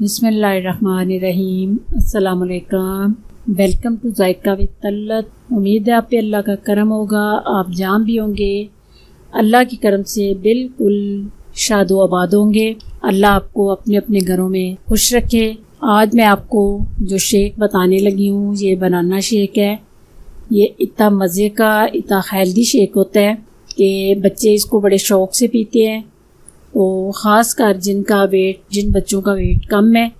बिस्मिल्लाहिर्रहमानिर्रहीम। अस्सलाम वालेकुम। Welcome to Zaika with Talat. उम्मीद है आप पे अल्लाह का करम होगा, आप जाम भी होंगे, अल्लाह की करम से बिल्कुल शादो आबाद होंगे। अल्लाह आपको अपने अपने घरों में खुश रखे। आज मैं आपको जो शेक बताने लगी हूँ ये बनाना शेक है। ये इतना मज़े का, इतना हेल्दी शेक होता है कि बच्चे इसको बड़े शौक़ से पीते हैं। तो ख़ासकर जिन बच्चों का वेट कम है,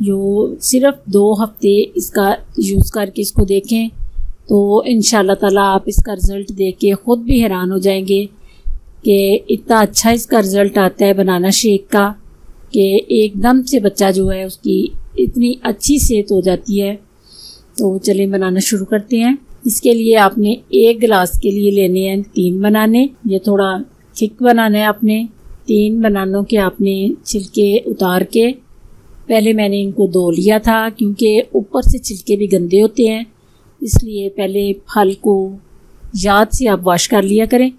जो सिर्फ 2 हफ्ते इसका यूज़ करके इसको देखें तो इंशाल्लाह ताला आप इसका रिज़ल्ट देख के ख़ुद भी हैरान हो जाएंगे कि इतना अच्छा इसका रिज़ल्ट आता है बनाना शेक का कि एकदम से बच्चा जो है उसकी इतनी अच्छी सेहत हो जाती है। तो चलिए बनाना शुरू करते हैं। इसके लिए आपने 1 गिलास के लिए लेने हैं 3 बनाने। ये थोड़ा थिक बनाना है आपने। 3 बनानों के आपने छिलके उतार के, पहले मैंने इनको धो लिया था क्योंकि ऊपर से छिलके भी गंदे होते हैं, इसलिए पहले फल को याद से आप वॉश कर लिया करें,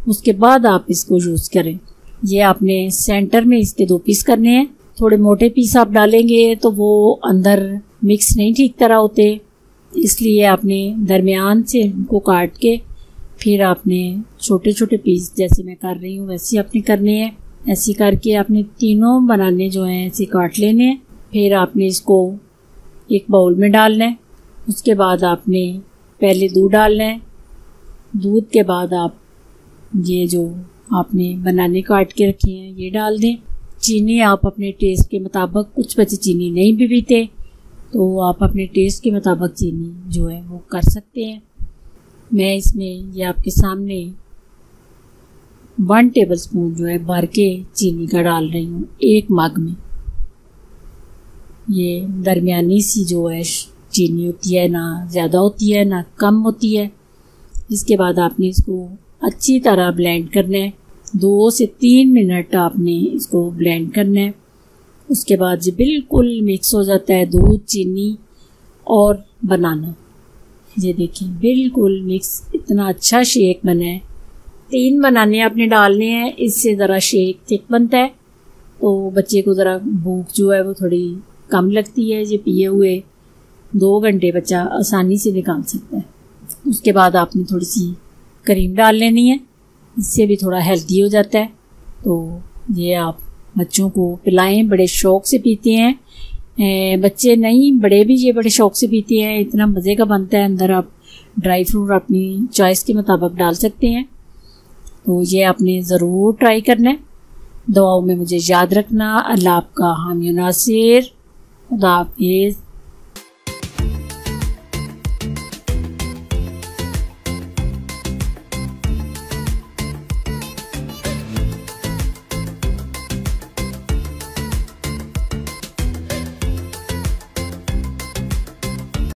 उसके बाद आप इसको यूज़ करें। ये आपने सेंटर में इसके 2 पीस करने हैं। थोड़े मोटे पीस आप डालेंगे तो वो अंदर मिक्स नहीं ठीक तरह होते, इसलिए आपने दरमियान से इनको काट के फिर आपने छोटे छोटे पीस जैसे मैं कर रही हूँ वैसे आपने करने हैं। ऐसे करके आपने तीनों बनाने जो हैं ऐसे काट लेने हैं। फिर आपने इसको एक बाउल में डालना है। उसके बाद आपने पहले दूध डालना है। दूध के बाद आप ये जो आपने बनाने काट के रखे हैं ये डाल दें। चीनी आप अपने टेस्ट के मुताबिक, कुछ बच्चे चीनी नहीं भी पीते तो आप अपने टेस्ट के मुताबिक चीनी जो है वो कर सकते हैं। मैं इसमें ये आपके सामने 1 टेबलस्पून जो है भर के चीनी का डाल रही हूँ 1 मग में। ये दरमियानी सी जो है चीनी होती है, ना ज़्यादा होती है ना कम होती है। इसके बाद आपने इसको अच्छी तरह ब्लेंड करना है। 2 से 3 मिनट आपने इसको ब्लेंड करना है। उसके बाद जो बिल्कुल मिक्स हो जाता है दूध, चीनी और बनाना, ये देखिए बिल्कुल मिक्स, इतना अच्छा शेक बना है। 3 बनाने आपने डालने हैं, इससे ज़रा शेक थिक बनता है तो बच्चे को ज़रा भूख जो है वो थोड़ी कम लगती है। ये पिए हुए 2 घंटे बच्चा आसानी से निकाल सकता है। उसके बाद आपने थोड़ी सी क्रीम डाल लेनी है, इससे भी थोड़ा हेल्दी हो जाता है। तो ये आप बच्चों को पिलाएं, बड़े शौक़ से पीते हैं। बच्चे नहीं, बड़े भी ये बड़े शौक़ से पीते हैं। इतना मज़े का बनता है। अंदर आप ड्राई फ्रूट अपनी चॉइस के मुताबिक डाल सकते हैं। तो ये आपने ज़रूर ट्राई करना है। दुआओं में मुझे याद रखना। अल्लाह आपका हामी नासिर। खुदा हाफिज़।